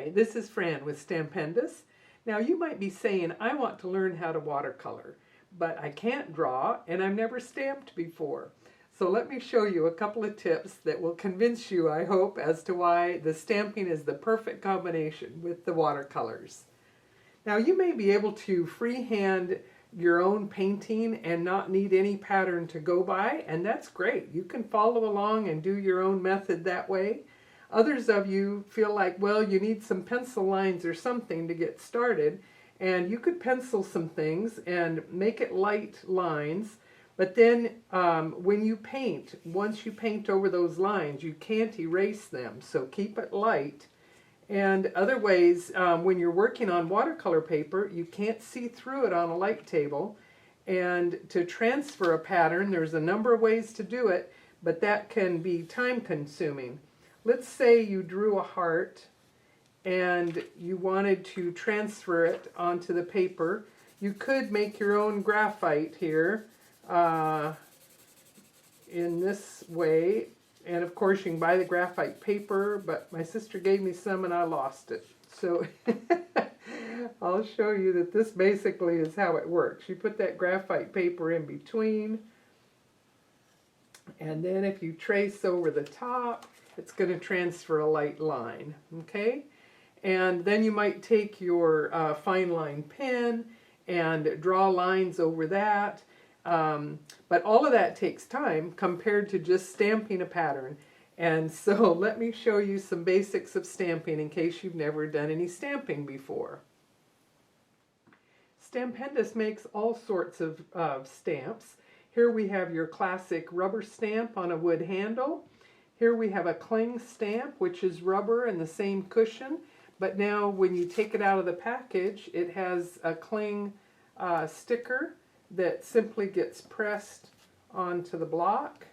Hi, this is Fran with Stampendous. Now you might be saying, I want to learn how to watercolor, but I can't draw and I've never stamped before. So let me show you a couple of tips that will convince you, I hope, as to why the stamping is the perfect combination with the watercolors. Now you may be able to freehand your own painting and not need any pattern to go by, and that's great. You can follow along and do your own method that way. Others of you feel like, well, you need some pencil lines or something to get started, and you could pencil some things and make it light lines, but then when you paint, once you paint over those lines, you can't erase them, so keep it light. And other ways, when you're working on watercolor paper, you can't see through it on a light table. And to transfer a pattern, there's a number of ways to do it, but that can be time consuming. Let's say you drew a heart and you wanted to transfer it onto the paper. You could make your own graphite here in this way. And of course you can buy the graphite paper, but my sister gave me some and I lost it. So I'll show you that this basically is how it works. You put that graphite paper in between, and then if you trace over the top, it's going to transfer a light line, okay? And then you might take your fine line pen and draw lines over that. But all of that takes time compared to just stamping a pattern. And so let me show you some basics of stamping in case you've never done any stamping before. Stampendous makes all sorts of stamps. Here we have your classic rubber stamp on a wood handle. Here we have a cling stamp, which is rubber and the same cushion. But now when you take it out of the package, it has a cling sticker that simply gets pressed onto the block.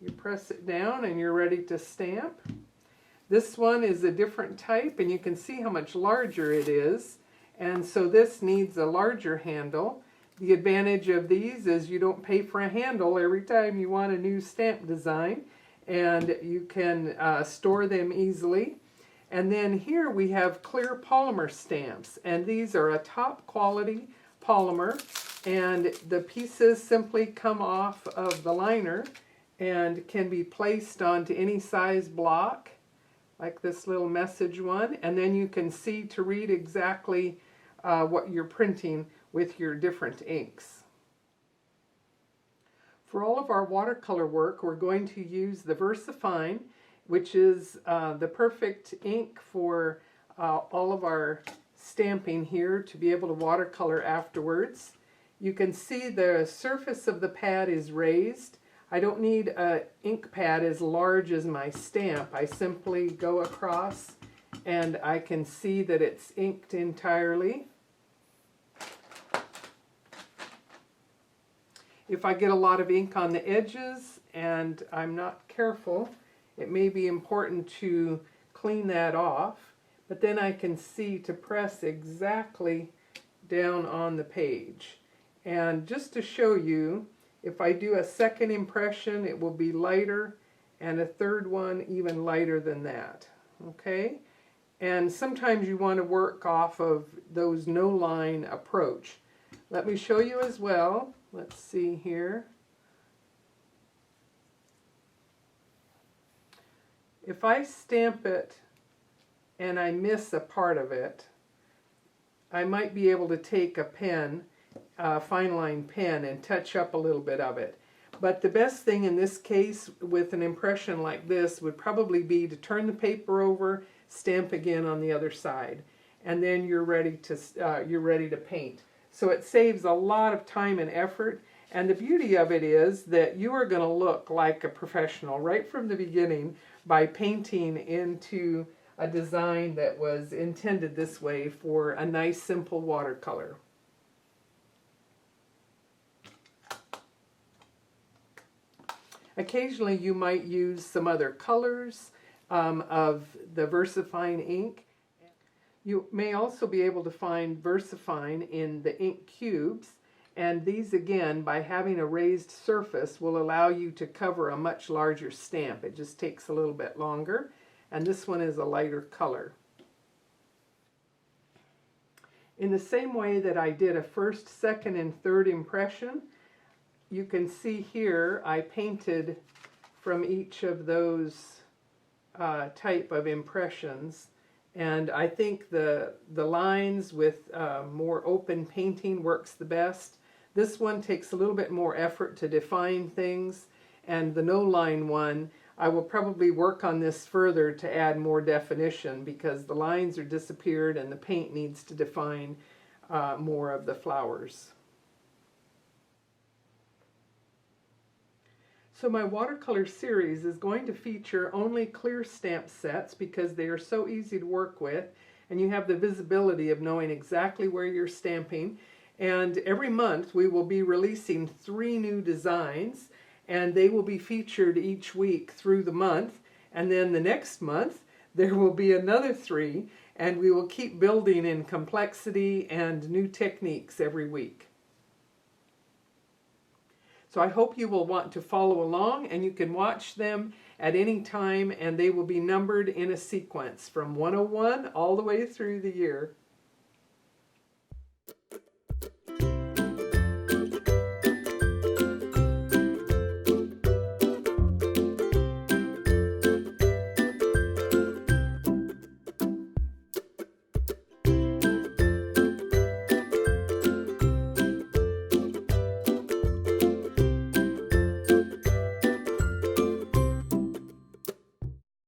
You press it down and you're ready to stamp. This one is a different type, and you can see how much larger it is. And so this needs a larger handle. The advantage of these is you don't pay for a handle every time you want a new stamp design, and you can store them easily. And then here we have clear polymer stamps, and these are a top quality polymer, and the pieces simply come off of the liner and can be placed onto any size block, like this little message one, and then you can see to read exactly what you're printing with your different inks. For all of our watercolor work, we're going to use the VersaFine, which is the perfect ink for all of our stamping here to be able to watercolor afterwards. You can see the surface of the pad is raised. I don't need an ink pad as large as my stamp. I simply go across and I can see that it's inked entirely. If I get a lot of ink on the edges and I'm not careful, it may be important to clean that off, but then I can see to press exactly down on the page. And just to show you, if I do a second impression, it will be lighter, and a third one even lighter than that, okay? And sometimes you want to work off of those no-line approach. Let me show you as well. Let's see here. If I stamp it and I miss a part of it, I might be able to take a pen, a fine line pen, and touch up a little bit of it. But the best thing in this case with an impression like this would probably be to turn the paper over, stamp again on the other side, and then you're ready to paint. So it saves a lot of time and effort, and the beauty of it is that you are going to look like a professional right from the beginning by painting into a design that was intended this way for a nice simple watercolor. Occasionally you might use some other colors of the VersaFine ink. You may also be able to find VersaFine in the ink cubes, And these, again, by having a raised surface, will allow you to cover a much larger stamp. It just takes a little bit longer. And this one is a lighter color. In the same way that I did a first, second, and third impression, you can see here I painted from each of those type of impressions. And I think the lines with more open painting works the best. This one takes a little bit more effort to define things, and the no line one, I will probably work on this further to add more definition because the lines are disappeared and the paint needs to define more of the flowers. So my watercolor series is going to feature only clear stamp sets because they are so easy to work with, and you have the visibility of knowing exactly where you're stamping. And every month we will be releasing 3 new designs, and they will be featured each week through the month. And then the next month there will be another 3, and we will keep building in complexity and new techniques every week. So I hope you will want to follow along, and you can watch them at any time, and they will be numbered in a sequence from 101 all the way through the year.